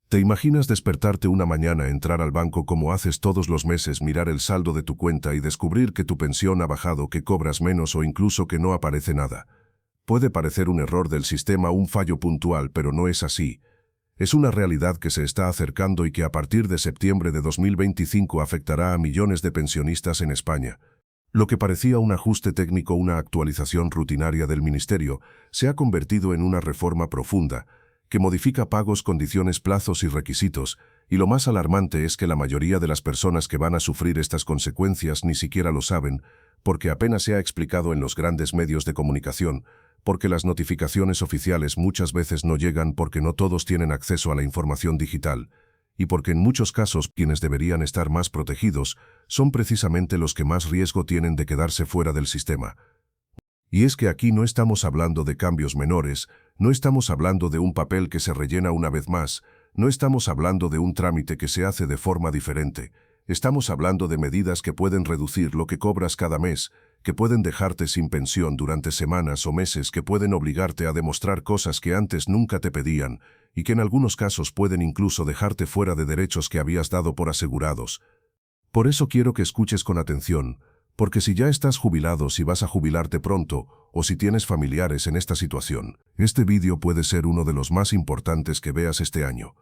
¿Te imaginas despertarte una mañana, entrar al banco como haces todos los meses, mirar el saldo de tu cuenta y descubrir que tu pensión ha bajado, que cobras menos o incluso que no aparece nada? Puede parecer un error del sistema, un fallo puntual, pero no es así. Es una realidad que se está acercando y que a partir de septiembre de 2025 afectará a millones de pensionistas en España. Lo que parecía un ajuste técnico, una actualización rutinaria del Ministerio, se ha convertido en una reforma profunda, que modifica pagos, condiciones, plazos y requisitos, y lo más alarmante es que la mayoría de las personas que van a sufrir estas consecuencias ni siquiera lo saben, porque apenas se ha explicado en los grandes medios de comunicación, porque las notificaciones oficiales muchas veces no llegan, porque no todos tienen acceso a la información digital, y porque en muchos casos quienes deberían estar más protegidos son precisamente los que más riesgo tienen de quedarse fuera del sistema. Y es que aquí no estamos hablando de cambios menores, no estamos hablando de un papel que se rellena una vez más, no estamos hablando de un trámite que se hace de forma diferente, estamos hablando de medidas que pueden reducir lo que cobras cada mes, que pueden dejarte sin pensión durante semanas o meses, que pueden obligarte a demostrar cosas que antes nunca te pedían, y que en algunos casos pueden incluso dejarte fuera de derechos que habías dado por asegurados. Por eso quiero que escuches con atención, porque si ya estás jubilado, si vas a jubilarte pronto, o si tienes familiares en esta situación, este vídeo puede ser uno de los más importantes que veas este año.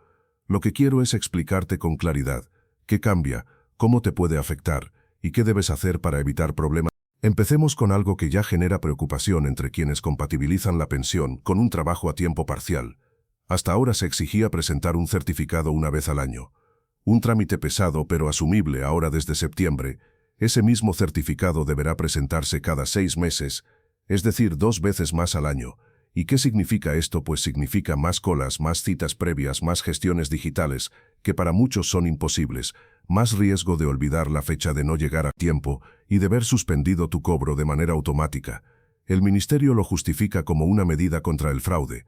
Lo que quiero es explicarte con claridad qué cambia, cómo te puede afectar y qué debes hacer para evitar problemas. Empecemos con algo que ya genera preocupación entre quienes compatibilizan la pensión con un trabajo a tiempo parcial. Hasta ahora se exigía presentar un certificado una vez al año. Un trámite pesado pero asumible. Ahora, desde septiembre, ese mismo certificado deberá presentarse cada 6 meses, es decir, 2 veces más al año. ¿Y qué significa esto? Pues significa más colas, más citas previas, más gestiones digitales, que para muchos son imposibles, más riesgo de olvidar la fecha, de no llegar a tiempo y de ver suspendido tu cobro de manera automática. El Ministerio lo justifica como una medida contra el fraude,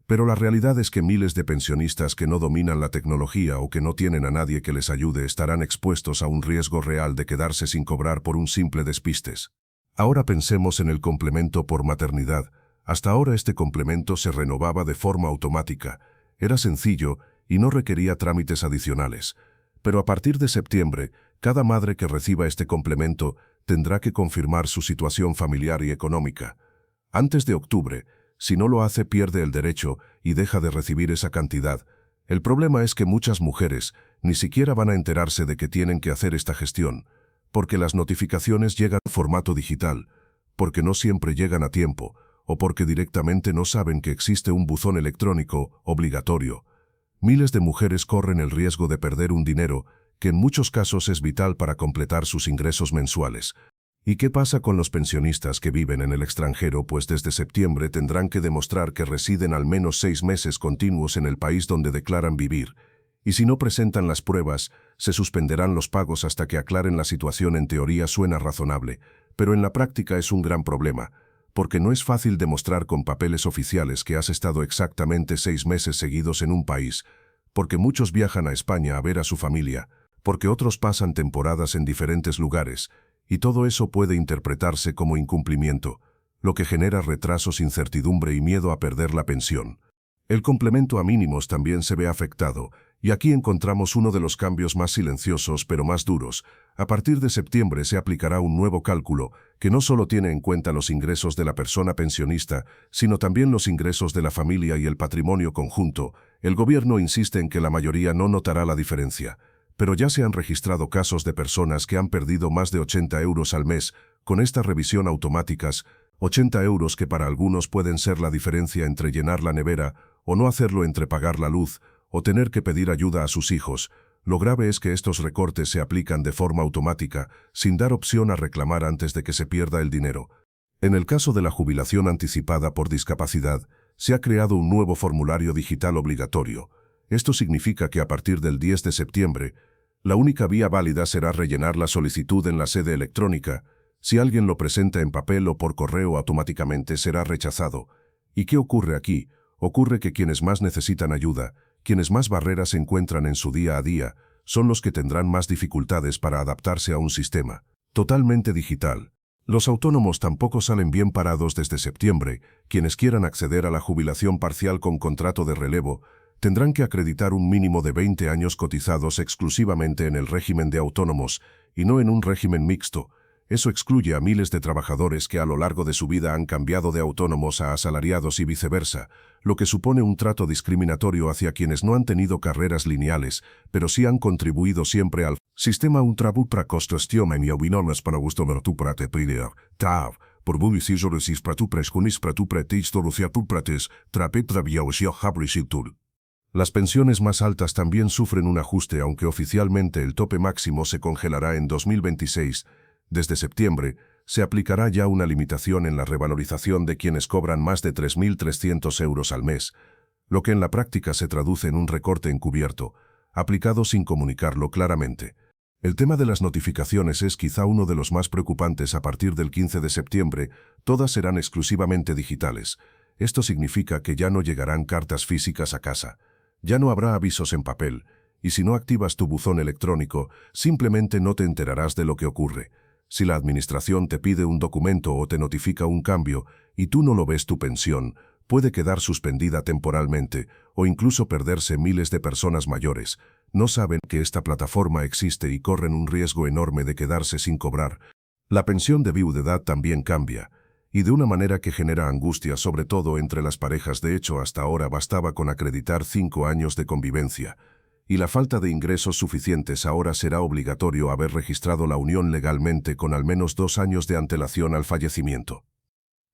pero la realidad es que miles de pensionistas que no dominan la tecnología o que no tienen a nadie que les ayude estarán expuestos a un riesgo real de quedarse sin cobrar por un simple despistes. Ahora pensemos en el complemento por maternidad. Hasta ahora este complemento se renovaba de forma automática, era sencillo y no requería trámites adicionales. Pero a partir de septiembre, cada madre que reciba este complemento tendrá que confirmar su situación familiar y económica. Antes de octubre, si no lo hace, pierde el derecho y deja de recibir esa cantidad. El problema es que muchas mujeres ni siquiera van a enterarse de que tienen que hacer esta gestión, porque las notificaciones llegan en formato digital, porque no siempre llegan a tiempo, o porque directamente no saben que existe un buzón electrónico obligatorio. Miles de mujeres corren el riesgo de perder un dinero que en muchos casos es vital para completar sus ingresos mensuales. ¿Y qué pasa con los pensionistas que viven en el extranjero? Pues desde septiembre tendrán que demostrar que residen al menos 6 meses continuos en el país donde declaran vivir. Y si no presentan las pruebas, se suspenderán los pagos hasta que aclaren la situación. En teoría suena razonable, pero en la práctica es un gran problema, porque no es fácil demostrar con papeles oficiales que has estado exactamente 6 meses seguidos en un país, porque muchos viajan a España a ver a su familia, porque otros pasan temporadas en diferentes lugares, y todo eso puede interpretarse como incumplimiento, lo que genera retrasos, incertidumbre y miedo a perder la pensión. El complemento a mínimos también se ve afectado, y aquí encontramos uno de los cambios más silenciosos pero más duros. A partir de septiembre se aplicará un nuevo cálculo que no solo tiene en cuenta los ingresos de la persona pensionista, sino también los ingresos de la familia y el patrimonio conjunto. El gobierno insiste en que la mayoría no notará la diferencia, pero ya se han registrado casos de personas que han perdido más de 80 euros al mes con esta revisión automáticas, 80 euros que para algunos pueden ser la diferencia entre llenar la nevera o no hacerlo, entre pagar la luz o tener que pedir ayuda a sus hijos. Lo grave es que estos recortes se aplican de forma automática, sin dar opción a reclamar antes de que se pierda el dinero. En el caso de la jubilación anticipada por discapacidad, se ha creado un nuevo formulario digital obligatorio. Esto significa que a partir del 10 de septiembre, la única vía válida será rellenar la solicitud en la sede electrónica. Si alguien lo presenta en papel o por correo, automáticamente será rechazado. ¿Y qué ocurre aquí? Ocurre que quienes más necesitan ayuda, quienes más barreras encuentran en su día a día, son los que tendrán más dificultades para adaptarse a un sistema totalmente digital. Los autónomos tampoco salen bien parados desde septiembre. Quienes quieran acceder a la jubilación parcial con contrato de relevo tendrán que acreditar un mínimo de 20 años cotizados exclusivamente en el régimen de autónomos y no en un régimen mixto. Eso excluye a miles de trabajadores que a lo largo de su vida han cambiado de autónomos a asalariados y viceversa, lo que supone un trato discriminatorio hacia quienes no han tenido carreras lineales, pero sí han contribuido siempre al sistema. Un trabajo para construcción en autonomos para gusto tu para te pedir, tav, por publicis orosis para tu prescunis para tu pretis torocia tu prates, trapet traviaosio habrisitur. Las pensiones más altas también sufren un ajuste, aunque oficialmente el tope máximo se congelará en 2026. Desde septiembre, se aplicará ya una limitación en la revalorización de quienes cobran más de 3.300 euros al mes, lo que en la práctica se traduce en un recorte encubierto, aplicado sin comunicarlo claramente. El tema de las notificaciones es quizá uno de los más preocupantes. A partir del 15 de septiembre, todas serán exclusivamente digitales. Esto significa que ya no llegarán cartas físicas a casa, ya no habrá avisos en papel, y si no activas tu buzón electrónico, simplemente no te enterarás de lo que ocurre. Si la administración te pide un documento o te notifica un cambio y tú no lo ves, tu pensión puede quedar suspendida temporalmente o incluso perderse. Miles de personas mayores no saben que esta plataforma existe y corren un riesgo enorme de quedarse sin cobrar. La pensión de viudedad también cambia, y de una manera que genera angustia, sobre todo entre las parejas. De hecho, hasta ahora bastaba con acreditar 5 años de convivencia, y la falta de ingresos suficientes. Ahora será obligatorio haber registrado la unión legalmente con al menos 2 años de antelación al fallecimiento.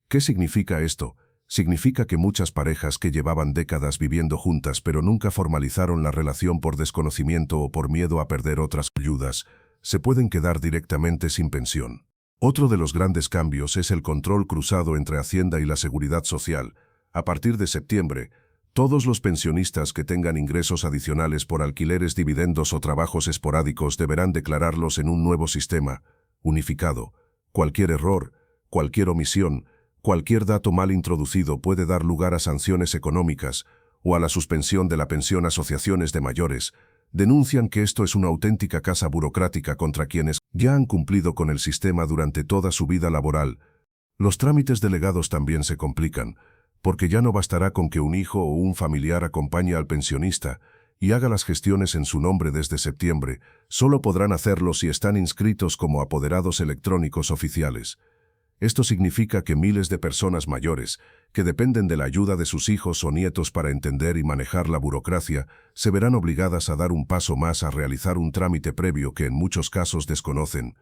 ¿Qué significa esto? Significa que muchas parejas que llevaban décadas viviendo juntas pero nunca formalizaron la relación por desconocimiento o por miedo a perder otras ayudas, se pueden quedar directamente sin pensión. Otro de los grandes cambios es el control cruzado entre Hacienda y la Seguridad Social. A partir de septiembre, todos los pensionistas que tengan ingresos adicionales por alquileres, dividendos o trabajos esporádicos deberán declararlos en un nuevo sistema unificado. Cualquier error, cualquier omisión, cualquier dato mal introducido puede dar lugar a sanciones económicas o a la suspensión de la pensión. Asociaciones de mayores denuncian que esto es una auténtica caza burocrática contra quienes ya han cumplido con el sistema durante toda su vida laboral. Los trámites delegados también se complican, porque ya no bastará con que un hijo o un familiar acompañe al pensionista y haga las gestiones en su nombre. Desde septiembre, solo podrán hacerlo si están inscritos como apoderados electrónicos oficiales. Esto significa que miles de personas mayores, que dependen de la ayuda de sus hijos o nietos para entender y manejar la burocracia, se verán obligadas a dar un paso más, a realizar un trámite previo que en muchos casos desconocen.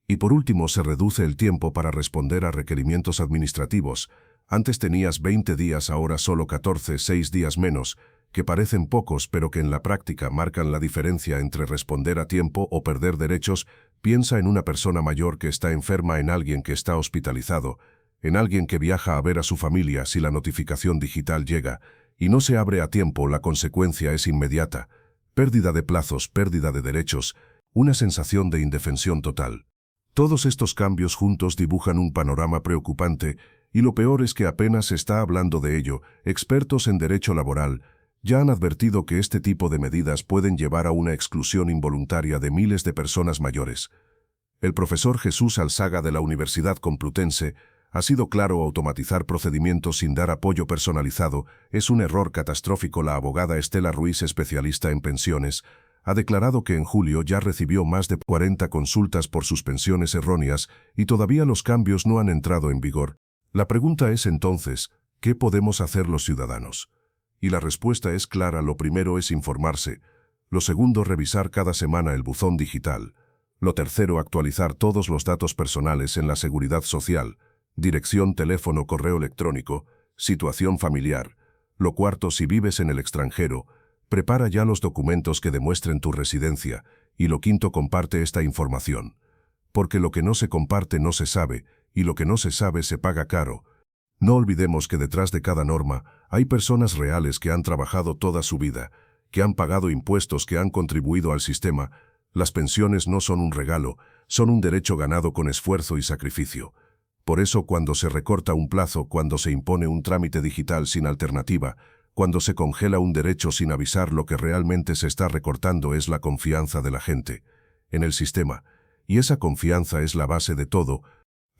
Y por último, se reduce el tiempo para responder a requerimientos administrativos. Antes tenías 20 días, ahora solo 14, 6 días menos, que parecen pocos pero que en la práctica marcan la diferencia entre responder a tiempo o perder derechos. Piensa en una persona mayor que está enferma, en alguien que está hospitalizado, en alguien que viaja a ver a su familia. Si la notificación digital llega y no se abre a tiempo, la consecuencia es inmediata: pérdida de plazos, pérdida de derechos, una sensación de indefensión total. Todos estos cambios juntos dibujan un panorama preocupante, y lo peor es que apenas se está hablando de ello. Expertos en derecho laboral ya han advertido que este tipo de medidas pueden llevar a una exclusión involuntaria de miles de personas mayores. El profesor Jesús Alzaga de la Universidad Complutense ha sido claro: automatizar procedimientos sin dar apoyo personalizado es un error catastrófico. La abogada Estela Ruiz, especialista en pensiones, ha declarado que en julio ya recibió más de 40 consultas por suspensiones erróneas y todavía los cambios no han entrado en vigor. La pregunta es entonces, ¿qué podemos hacer los ciudadanos? Y la respuesta es clara: lo primero es informarse. Lo segundo, revisar cada semana el buzón digital. Lo tercero, actualizar todos los datos personales en la Seguridad Social: dirección, teléfono, correo electrónico, situación familiar. Lo cuarto, si vives en el extranjero, prepara ya los documentos que demuestren tu residencia. Y lo quinto, comparte esta información. Porque lo que no se comparte no se sabe, y lo que no se sabe se paga caro. No olvidemos que detrás de cada norma hay personas reales que han trabajado toda su vida, que han pagado impuestos, que han contribuido al sistema. Las pensiones no son un regalo, son un derecho ganado con esfuerzo y sacrificio. Por eso, cuando se recorta un plazo, cuando se impone un trámite digital sin alternativa, cuando se congela un derecho sin avisar, lo que realmente se está recortando es la confianza de la gente en el sistema. Y esa confianza es la base de todo.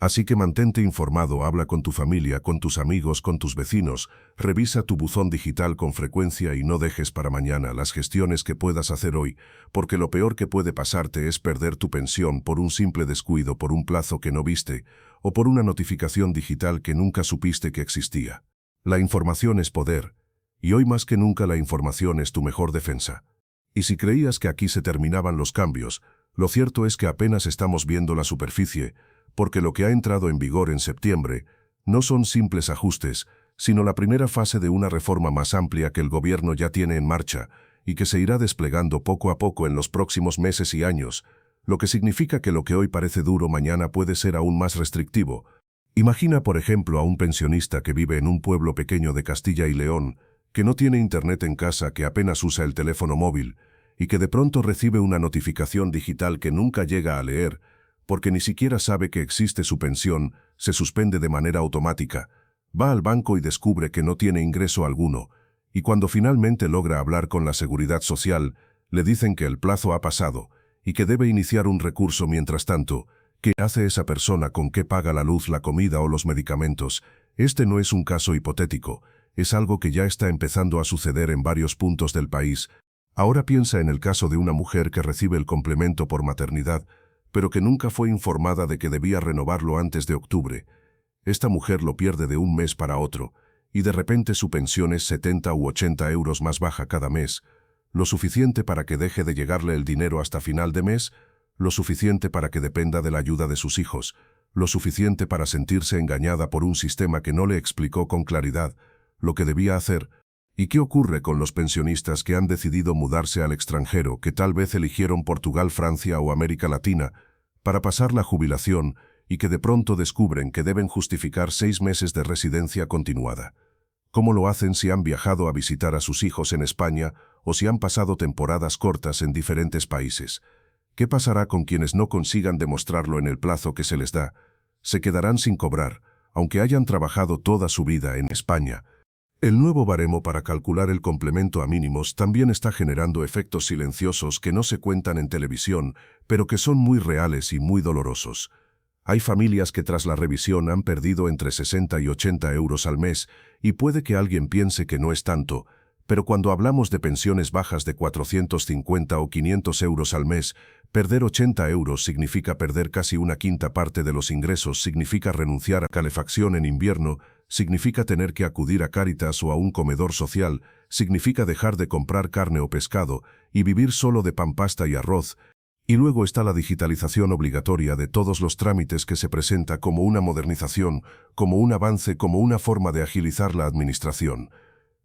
Así que mantente informado, habla con tu familia, con tus amigos, con tus vecinos, revisa tu buzón digital con frecuencia y no dejes para mañana las gestiones que puedas hacer hoy, porque lo peor que puede pasarte es perder tu pensión por un simple descuido, por un plazo que no viste, o por una notificación digital que nunca supiste que existía. La información es poder, y hoy más que nunca la información es tu mejor defensa. Y si creías que aquí se terminaban los cambios, lo cierto es que apenas estamos viendo la superficie, porque lo que ha entrado en vigor en septiembre no son simples ajustes, sino la primera fase de una reforma más amplia que el gobierno ya tiene en marcha y que se irá desplegando poco a poco en los próximos meses y años, lo que significa que lo que hoy parece duro mañana puede ser aún más restrictivo. Imagina, por ejemplo, a un pensionista que vive en un pueblo pequeño de Castilla y León, que no tiene internet en casa, que apenas usa el teléfono móvil, y que de pronto recibe una notificación digital que nunca llega a leer, porque ni siquiera sabe que existe su pensión, se suspende de manera automática. Va al banco y descubre que no tiene ingreso alguno, y cuando finalmente logra hablar con la Seguridad Social, le dicen que el plazo ha pasado y que debe iniciar un recurso. Mientras tanto, ¿qué hace esa persona? ¿Con qué paga la luz, la comida o los medicamentos? Este no es un caso hipotético, es algo que ya está empezando a suceder en varios puntos del país. Ahora piensa en el caso de una mujer que recibe el complemento por maternidad, pero que nunca fue informada de que debía renovarlo antes de octubre. Esta mujer lo pierde de un mes para otro, y de repente su pensión es 70 u 80 euros más baja cada mes, lo suficiente para que deje de llegarle el dinero hasta final de mes, lo suficiente para que dependa de la ayuda de sus hijos, lo suficiente para sentirse engañada por un sistema que no le explicó con claridad lo que debía hacer. ¿Y qué ocurre con los pensionistas que han decidido mudarse al extranjero, que tal vez eligieron Portugal, Francia o América Latina para pasar la jubilación y que de pronto descubren que deben justificar 6 meses de residencia continuada? ¿Cómo lo hacen si han viajado a visitar a sus hijos en España o si han pasado temporadas cortas en diferentes países? ¿Qué pasará con quienes no consigan demostrarlo en el plazo que se les da? Se quedarán sin cobrar, aunque hayan trabajado toda su vida en España. El nuevo baremo para calcular el complemento a mínimos también está generando efectos silenciosos que no se cuentan en televisión, pero que son muy reales y muy dolorosos. Hay familias que tras la revisión han perdido entre 60 y 80 euros al mes, y puede que alguien piense que no es tanto, pero cuando hablamos de pensiones bajas de 450 o 500 euros al mes, perder 80 euros significa perder casi una quinta parte de los ingresos, significa renunciar a calefacción en invierno, significa tener que acudir a Cáritas o a un comedor social, significa dejar de comprar carne o pescado y vivir solo de pan, pasta y arroz. Y luego está la digitalización obligatoria de todos los trámites, que se presenta como una modernización, como un avance, como una forma de agilizar la administración.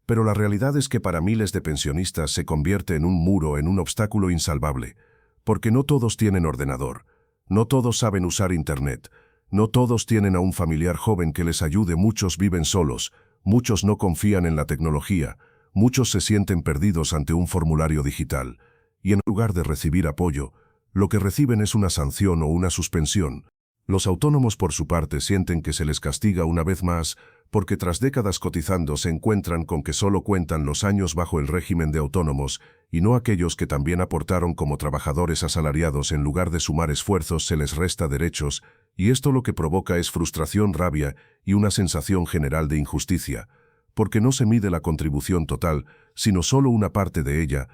Pero la realidad es que para miles de pensionistas se convierte en un muro, en un obstáculo insalvable, porque no todos tienen ordenador, no todos saben usar Internet, no todos tienen a un familiar joven que les ayude, muchos viven solos, muchos no confían en la tecnología, muchos se sienten perdidos ante un formulario digital, y en lugar de recibir apoyo, lo que reciben es una sanción o una suspensión. Los autónomos, por su parte, sienten que se les castiga una vez más, porque tras décadas cotizando se encuentran con que solo cuentan los años bajo el régimen de autónomos y no aquellos que también aportaron como trabajadores asalariados. En lugar de sumar esfuerzos, se les resta derechos, y esto lo que provoca es frustración, rabia y una sensación general de injusticia, porque no se mide la contribución total, sino solo una parte de ella.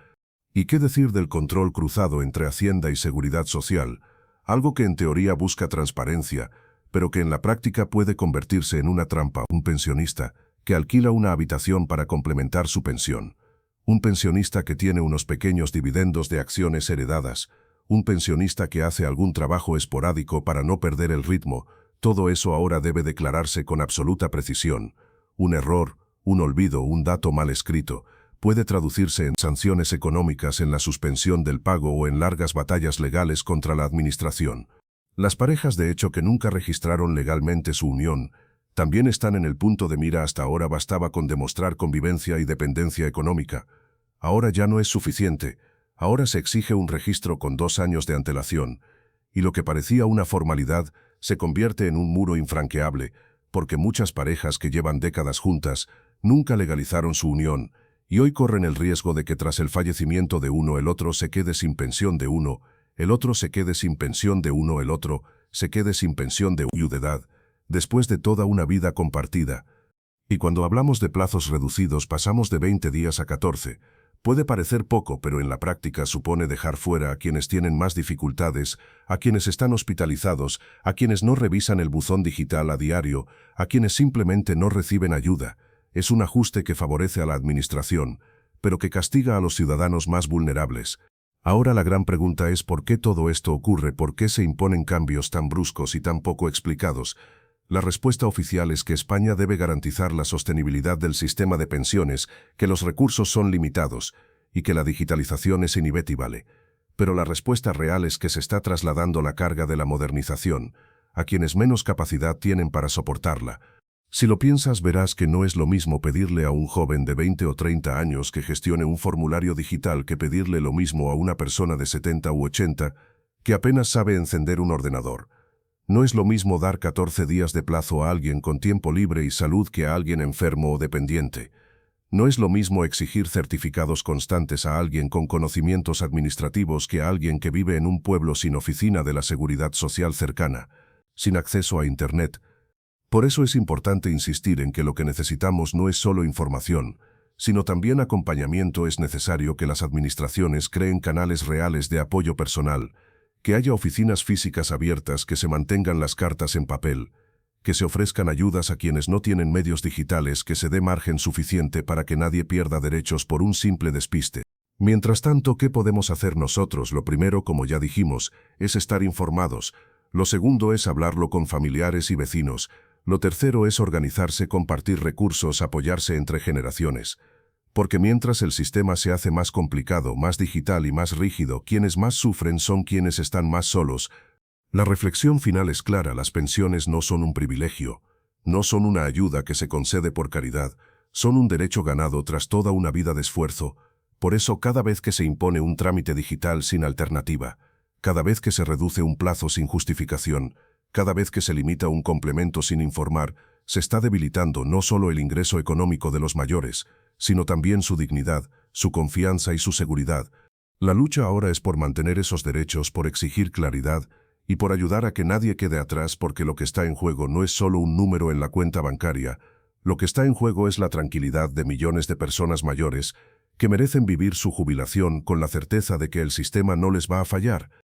¿Y qué decir del control cruzado entre Hacienda y Seguridad Social? Algo que en teoría busca transparencia, pero que en la práctica puede convertirse en una trampa. Un pensionista que alquila una habitación para complementar su pensión. Un pensionista que tiene unos pequeños dividendos de acciones heredadas. Un pensionista que hace algún trabajo esporádico para no perder el ritmo. Todo eso ahora debe declararse con absoluta precisión. Un error, un olvido, un dato mal escrito puede traducirse en sanciones económicas, en la suspensión del pago o en largas batallas legales contra la administración. Las parejas de hecho que nunca registraron legalmente su unión también están en el punto de mira. Hasta ahora bastaba con demostrar convivencia y dependencia económica. Ahora ya no es suficiente. Ahora se exige un registro con 2 años de antelación, y lo que parecía una formalidad se convierte en un muro infranqueable, porque muchas parejas que llevan décadas juntas nunca legalizaron su unión, y hoy corren el riesgo de que tras el fallecimiento de uno el otro se quede sin pensión de uno, el otro se quede sin pensión de uno, el otro se quede sin pensión de viudedad, después de toda una vida compartida. Y cuando hablamos de plazos reducidos pasamos de 20 días a 14. Puede parecer poco, pero en la práctica supone dejar fuera a quienes tienen más dificultades, a quienes están hospitalizados, a quienes no revisan el buzón digital a diario, a quienes simplemente no reciben ayuda. Es un ajuste que favorece a la administración, pero que castiga a los ciudadanos más vulnerables. Ahora la gran pregunta es ¿por qué todo esto ocurre? ¿Por qué se imponen cambios tan bruscos y tan poco explicados? La respuesta oficial es que España debe garantizar la sostenibilidad del sistema de pensiones, que los recursos son limitados y que la digitalización es inevitable. Pero la respuesta real es que se está trasladando la carga de la modernización a quienes menos capacidad tienen para soportarla. Si lo piensas, verás que no es lo mismo pedirle a un joven de 20 o 30 años que gestione un formulario digital que pedirle lo mismo a una persona de 70 u 80 que apenas sabe encender un ordenador. No es lo mismo dar 14 días de plazo a alguien con tiempo libre y salud que a alguien enfermo o dependiente. No es lo mismo exigir certificados constantes a alguien con conocimientos administrativos que a alguien que vive en un pueblo sin oficina de la seguridad social cercana, sin acceso a Internet. Por eso es importante insistir en que lo que necesitamos no es solo información, sino también acompañamiento. Es necesario que las administraciones creen canales reales de apoyo personal, que haya oficinas físicas abiertas, que se mantengan las cartas en papel, que se ofrezcan ayudas a quienes no tienen medios digitales, que se dé margen suficiente para que nadie pierda derechos por un simple despiste. Mientras tanto, ¿qué podemos hacer nosotros? Lo primero, como ya dijimos, es estar informados. Lo segundo es hablarlo con familiares y vecinos. Lo tercero es organizarse, compartir recursos, apoyarse entre generaciones. Porque mientras el sistema se hace más complicado, más digital y más rígido, quienes más sufren son quienes están más solos. La reflexión final es clara: las pensiones no son un privilegio, no son una ayuda que se concede por caridad, son un derecho ganado tras toda una vida de esfuerzo. Por eso, cada vez que se impone un trámite digital sin alternativa, cada vez que se reduce un plazo sin justificación, cada vez que se limita un complemento sin informar, se está debilitando no solo el ingreso económico de los mayores, sino también su dignidad, su confianza y su seguridad. La lucha ahora es por mantener esos derechos, por exigir claridad y por ayudar a que nadie quede atrás, porque lo que está en juego no es solo un número en la cuenta bancaria, lo que está en juego es la tranquilidad de millones de personas mayores que merecen vivir su jubilación con la certeza de que el sistema no les va a fallar.